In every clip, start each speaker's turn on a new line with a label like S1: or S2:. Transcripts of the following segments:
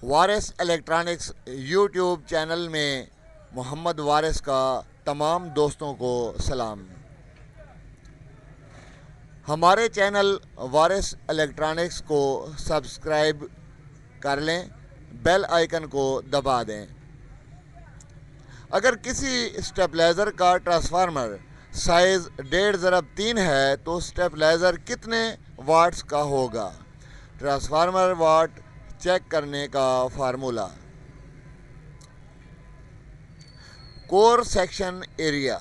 S1: وارث electronics YouTube channel میں محمد وارث کا تمام دوستوں کو سلام۔ ہمارے چینل وارث الیکٹرانکس کو سبسکرائب کر لیں، بیل آئیکن کو دبا دیں۔ اگر کسی اسٹیپلائزر کا ٹرانسفارمر سائز 1.5x3 ہے تو اسٹیپلائزر کتنے واٹس کا ہوگا؟ ٹرانسفارمر واٹ چیک کرنے کا فارمولا: کور سیکشن ایریا۔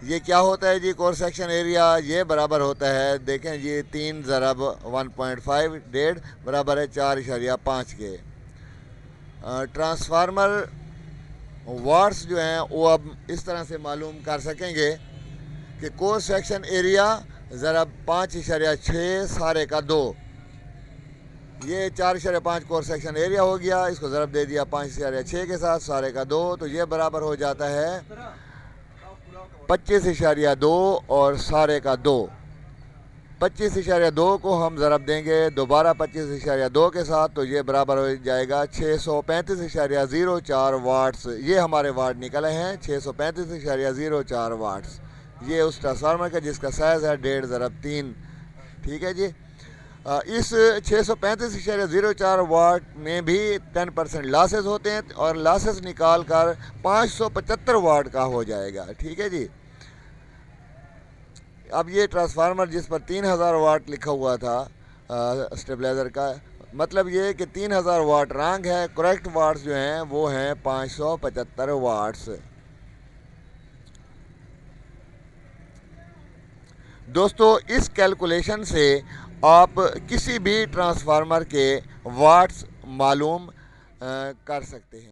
S1: یہ کیا ہوتا ہے جی؟ کور سیکشن ایریا یہ برابر ہوتا ہے، دیکھیں جی 3 ضرب 1.5 1.5 برابر ہے 4.5 کے۔ ٹرانسفارمر واٹس جو ہیں وہ اب اس طرح سے معلوم کر سکیں گے کہ کور سیکشن ایریا ضرب 5.6 سارے کا 2، یہ 4.5 کور سیکشن ایریا ہو گیا، اس کو ضرب دے دیا 5.6 کے ساتھ سارے کا 2، تو یہ برابر ہو جاتا ہے 25.2 اور سارے کا 2۔ 25.2 کو ہم ضرب دیں گے دوبارہ 25.2 کے ساتھ، تو یہ برابر ہو جائے گا 635.04 واٹس۔ یہ ہمارے واٹ نکلے ہیں 635.04 واٹس۔ یہ اس ٹرانسفارمر کا جس کا سائز ہے 1.5 ضرب 3، ٹھیک ہے جی۔ اس 635.04 واٹ میں بھی 10% لاسز ہوتے ہیں، اور لاسز نکال کر 575 واٹ کا ہو جائے گا، ٹھیک ہے جی۔ اب یہ ٹرانسفارمر جس پر 3000 واٹ لکھا ہوا تھا اسٹیبلائزر کا، مطلب یہ کہ 3000 واٹ رانگ ہے، کریکٹ واٹس جو ہیں وہ ہیں 575 واٹس۔ دوستو اس کیلکولیشن سے آپ کسی بھی ٹرانسفارمر کے واٹس معلوم کر سکتے ہیں۔